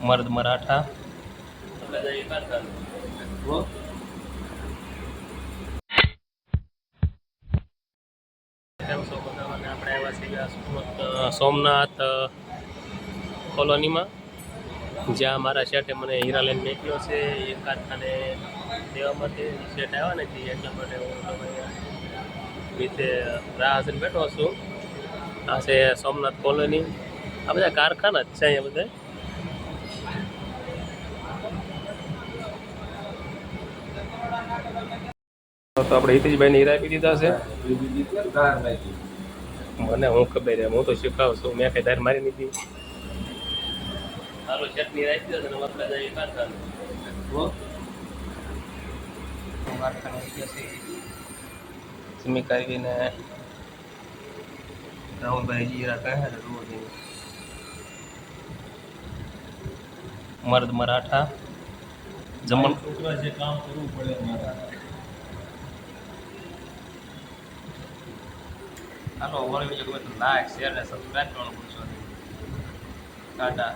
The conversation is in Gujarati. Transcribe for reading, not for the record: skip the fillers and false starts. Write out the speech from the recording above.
મર્દ મરાઠા આપણે આવ્યા છીએ સોમનાથ કોલોનીમાં, જ્યાં મારા શેઠે મને હીરા લઈને મોકલ્યો છે એ કારખાને દેવા માટે. શેઠ આવ્યા નથી એટલા માટે હું નીચે રાહ જોઈને બેઠો છું. આ છે સોમનાથ કોલોની. આ બધા કારખાના જ છે અહીંયા બધા. તો આપણે હિતેશભાઈને હીરા આપી દીધા છે. મને હું ખબર છે, હું તો શીખાવું છું, મેં કઈ ધાર મારી નથી. સારું ચટણી રાખી દો ને વખત જાય કારખાને. સ્મિક આવીને રાહુલભાઈ જીરા કહે છે રોજ મર્દ મરાઠા જમણ છોકરા જે કામ કરવું પડે મારા. હાલો વળી બીજું કોઈ લાઈક શેર ને સબસ્ક્રાઈબ કરવાનું ભૂલશો નહીં. ટાટા.